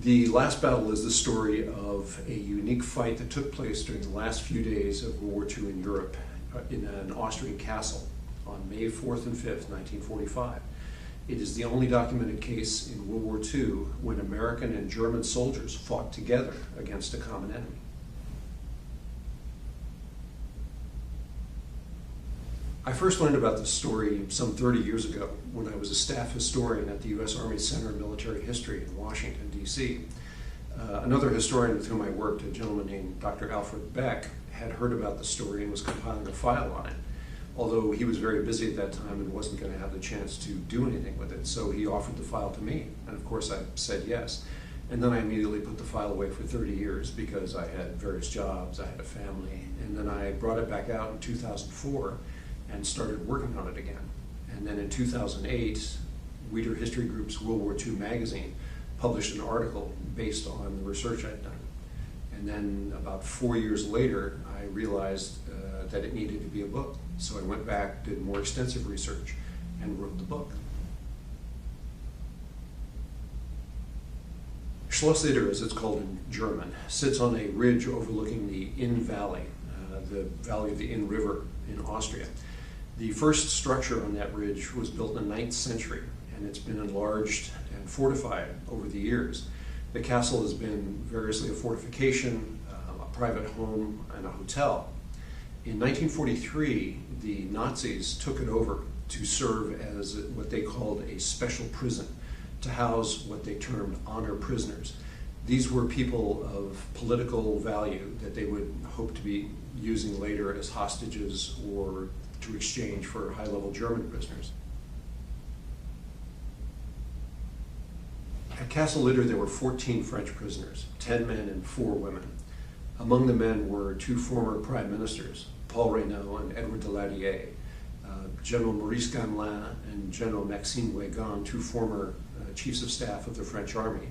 The last battle is the story of a unique fight that took place during the last few days of World War II in Europe in an Austrian castle on May 4th and 5th, 1945. It is the only documented case in World War II when American and German soldiers fought together against a common enemy. I first learned about this story some 30 years ago when I was a staff historian at the U.S. Army Center of Military History in Washington, D.C. Another historian with whom I worked, a gentleman named Dr. Alfred Beck, had heard about the story and was compiling a file on it, although he was very busy at that time and wasn't going to have the chance to do anything with it, so he offered the file to me, and of course I said yes. And then I immediately put the file away for 30 years because I had various jobs, I had a family, and then I brought it back out in 2004 and started working on it again. And then in 2008, Weider History Group's World War II magazine published an article based on the research I'd done. And then about 4 years later, I realized that it needed to be a book. So I went back, did more extensive research, and wrote the book. Schloss Itter, as it's called in German, sits on a ridge overlooking the Inn Valley, the valley of the Inn River in Austria. The first structure on that ridge was built in the 9th century, and it's been enlarged and fortified over the years. The castle has been variously a fortification, a private home, and a hotel. In 1943, the Nazis took it over to serve as what they called a special prison, to house what they termed honor prisoners. These were people of political value that they would hope to be using later as hostages or to exchange for high-level German prisoners. At Castle Itter, there were 14 French prisoners, 10 men and 4 women. Among the men were 2 former prime ministers, Paul Reynaud and Edward Daladier, General Maurice Gamelin and General Maxime Weygand, 2 former chiefs of staff of the French army.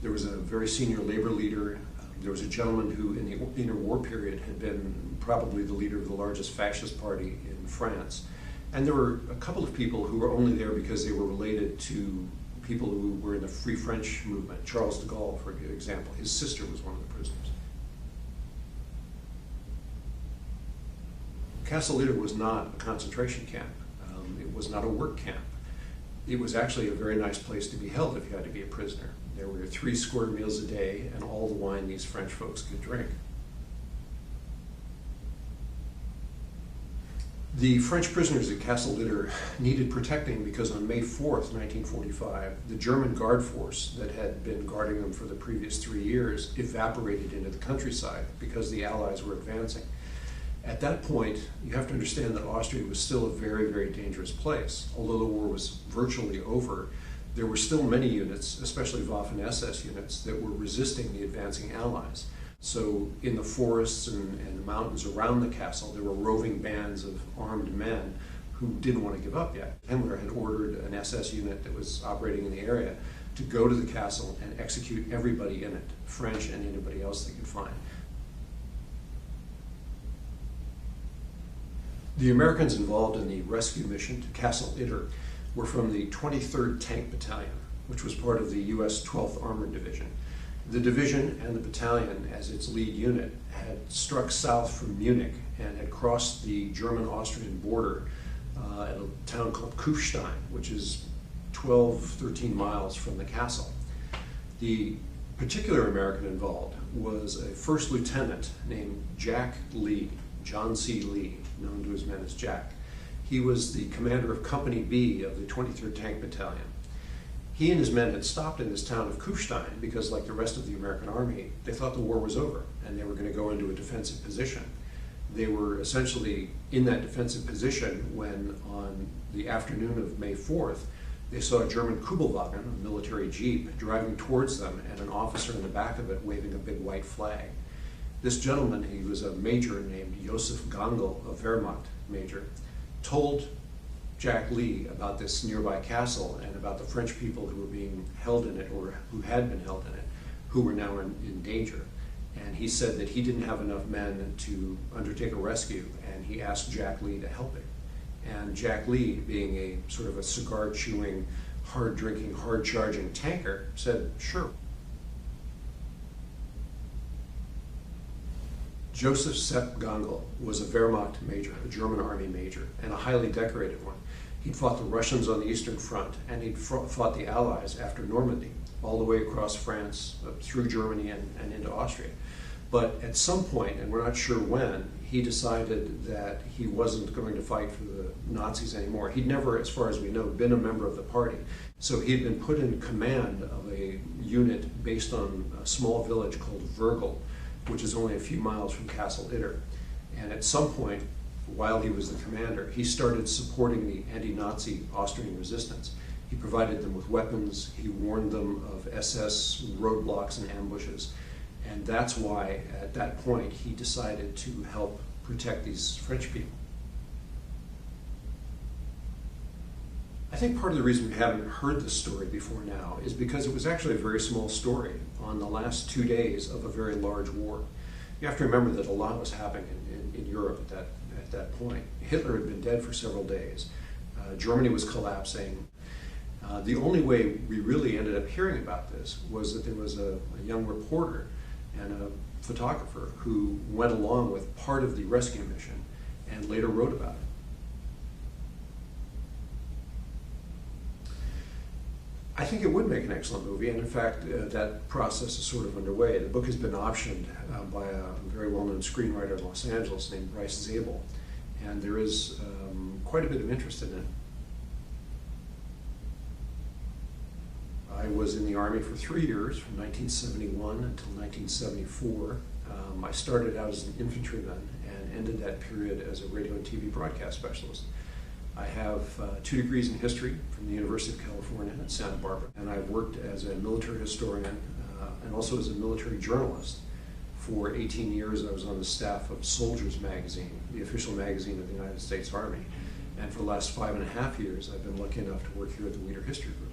There was a very senior labor leader. There was a gentleman who, in the interwar period, had been probably the leader of the largest fascist party in France. And there were a couple of people who were only there because they were related to people who were in the Free French movement. Charles de Gaulle, for example, his sister was one of the prisoners. Castle Itter was not a concentration camp. It was not a work camp. It was actually a very nice place to be held if you had to be a prisoner. There were 3 square meals a day and all the wine these French folks could drink. The French prisoners at Castle Itter needed protecting because on May 4th, 1945, the German guard force that had been guarding them for the previous 3 years evaporated into the countryside because the Allies were advancing. At that point, you have to understand that Austria was still a very, very dangerous place. Although the war was virtually over, there were still many units, especially Waffen-SS units, that were resisting the advancing Allies. So in the forests and the mountains around the castle, there were roving bands of armed men who didn't want to give up yet. Himmler had ordered an SS unit that was operating in the area to go to the castle and execute everybody in it, French and anybody else they could find. The Americans involved in the rescue mission to Castle Itter were from the 23rd Tank Battalion, which was part of the U.S. 12th Armored Division. The division and the battalion, as its lead unit, had struck south from Munich and had crossed the German-Austrian border at a town called Kufstein, which is 13 miles from the castle. The particular American involved was a first lieutenant named Jack Lee, John C. Lee, known to his men as Jack. He was the commander of Company B of the 23rd Tank Battalion. He and his men had stopped in this town of Kufstein because, like the rest of the American army, they thought the war was over and they were going to go into a defensive position. They were essentially in that defensive position when, on the afternoon of May 4th, they saw a German Kubelwagen, a military jeep, driving towards them and an officer in the back of it waving a big white flag. This gentleman, he was a major named Major Gangl, a Wehrmacht major, told Jack Lee about this nearby castle and about the French people who were being held in it, or who had been held in it, who were now in danger. And he said that he didn't have enough men to undertake a rescue, and he asked Jack Lee to help him. And Jack Lee, being a sort of a cigar-chewing, hard-drinking, hard-charging tanker, said, sure. Joseph Sepp Gangl was a Wehrmacht major, a German army major, and a highly decorated one. He'd fought the Russians on the Eastern Front, and he'd fought the Allies after Normandy, all the way across France, through Germany, and into Austria. But at some point, and we're not sure when, he decided that he wasn't going to fight for the Nazis anymore. He'd never, as far as we know, been a member of the party. So he had been put in command of a unit based on a small village called Virgil, which is only a few miles from Castle Itter. And at some point, while he was the commander, he started supporting the anti-Nazi Austrian resistance. He provided them with weapons, he warned them of SS roadblocks and ambushes. And that's why, at that point, he decided to help protect these French people. I think part of the reason we haven't heard this story before now is because it was actually a very small story on the last 2 days of a very large war. You have to remember that a lot was happening in Europe at that point. Hitler had been dead for several days. Germany was collapsing. The only way we really ended up hearing about this was that there was a young reporter and a photographer who went along with part of the rescue mission and later wrote about it. I think it would make an excellent movie, and in fact, that process is sort of underway. The book has been optioned by a very well-known screenwriter in Los Angeles named Bryce Zabel, and there is quite a bit of interest in it. I was in the Army for 3 years, from 1971 until 1974. I started out as an infantryman and ended that period as a radio and TV broadcast specialist. I have 2 degrees in history from the University of California at Santa Barbara, and I've worked as a military historian and also as a military journalist. For 18 years, I was on the staff of Soldiers magazine, the official magazine of the United States Army. And for the last 5.5 years, I've been lucky enough to work here at the History Group.